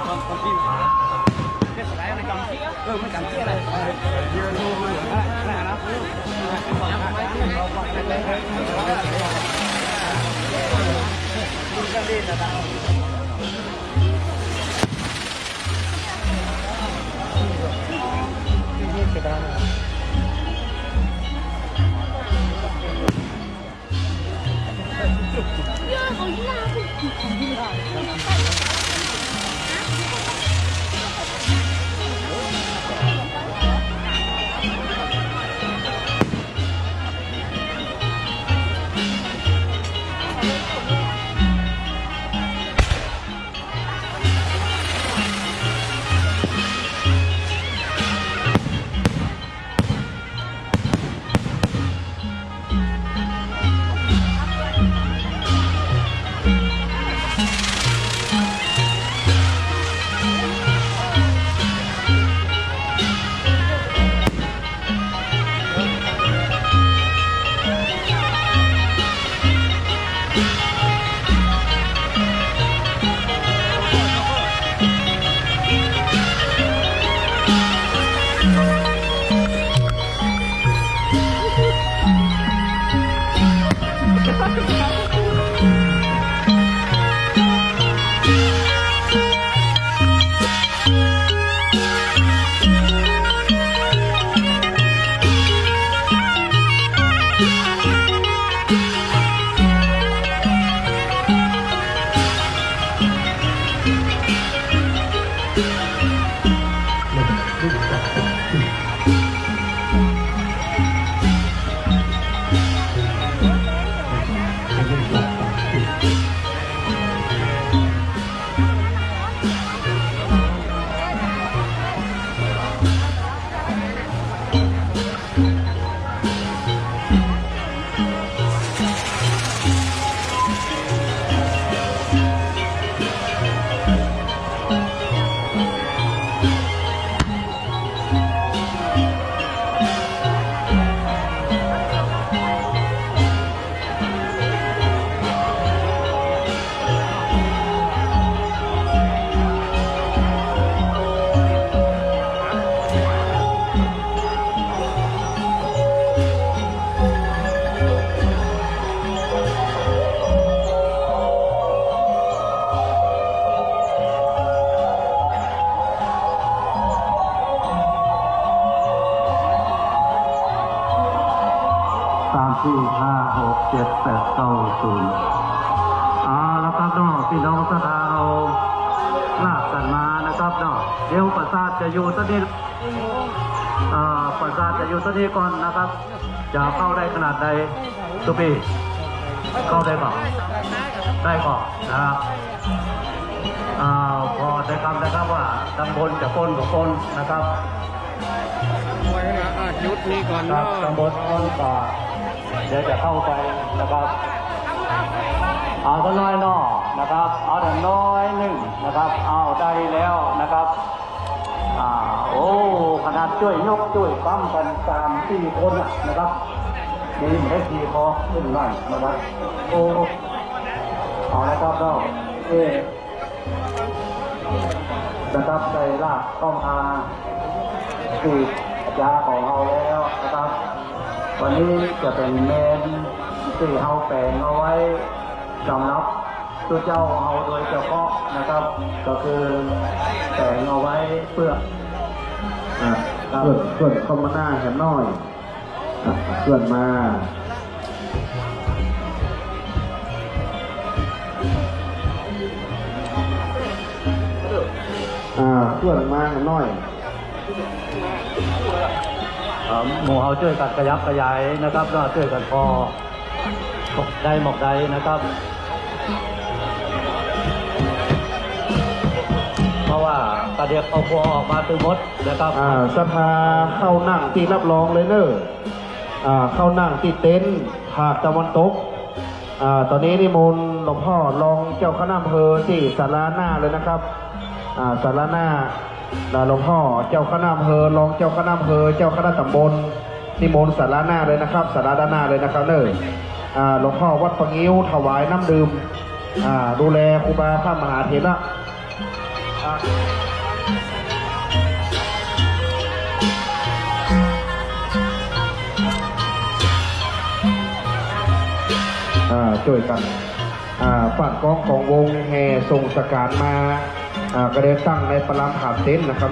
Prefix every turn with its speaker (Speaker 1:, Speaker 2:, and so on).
Speaker 1: มันกันเที่ยอะไรยืนดูมันอะไรนะก็ดีนะ
Speaker 2: 4 5 6 7 8 9 0แล้วครับน้องพี่น้องสถาเอาลากกันมานะครับเนาะเดี๋ยวประสาทจะอยู่ตอนนี้ประสาทจะอยู่ตอนนี้ก่อนนะครับจะเข้าได้ขนาดใดสุปีเข้าได้เปล่าได้ก่อนนะครับพอได้คำนะครับว่าตำบลจะปนกับปนนะครับ
Speaker 1: ยุดนี้ก่อน
Speaker 2: ตำบลปนก่อนเดี๋ยวจะเข้าไปนะครับเอาก็น้อยนอนะครับเอาแต่น้อยหนึ่งนะครับเอาได้แล้วนะครับโอ้ขนาดช่วยยกช่วยปั้มกัน3-4 คนนะครับนี่ไม่ขี่คอขึ้นหน่อยนะครับโอ้เอาละครับเรานะครับใส่ลากต้องสูตรยาของเราแล้วนะครับวันนี้จะเป็นเมนที่เฮาแปลงเอาไว้สำหรับตัวเจ้าเฮาโดยเฉพาะนะครับก็คือแปลงเอาไว้เพื่อส่วนคอมมาหน้าแหมน้อยส่วนมาส่วนมาแหมน้อยหมู่เขาช่วยกันกระยับกระยายนะครับก็ช่วยกันพอได้หมอกใดนะครับเพราะว่ากระเดียกเอาพวออกมาตึงมดนะครับสภาเข้านั่งที่รับรองเลยเนอะเข้านั่งที่เต็นท์ภาคตะวันตกตอนนี้นิมนต์หลวงพ่อรองเจ้าคณะอำเภอที่ศาลาหน้าเลยนะครับศาลาหน้าหลวงพ่อเจ้าคณะอำเภอรองเจ้าคณะอำเภอเจ้าคณะตำบลนิมนต์ศาลาหน้าเลยนะครับศาลาด้านหน้าเลยนะครับเนอะหลวงพ่อวัดปะงิ้วถวายน้ำดื่มดูแลครูบาพระมหาเถระ ช่วยกันฝากกองของวงแห่ส่งสการมาก็ได้ตั้งในประลามถามเต็นท์นะครับ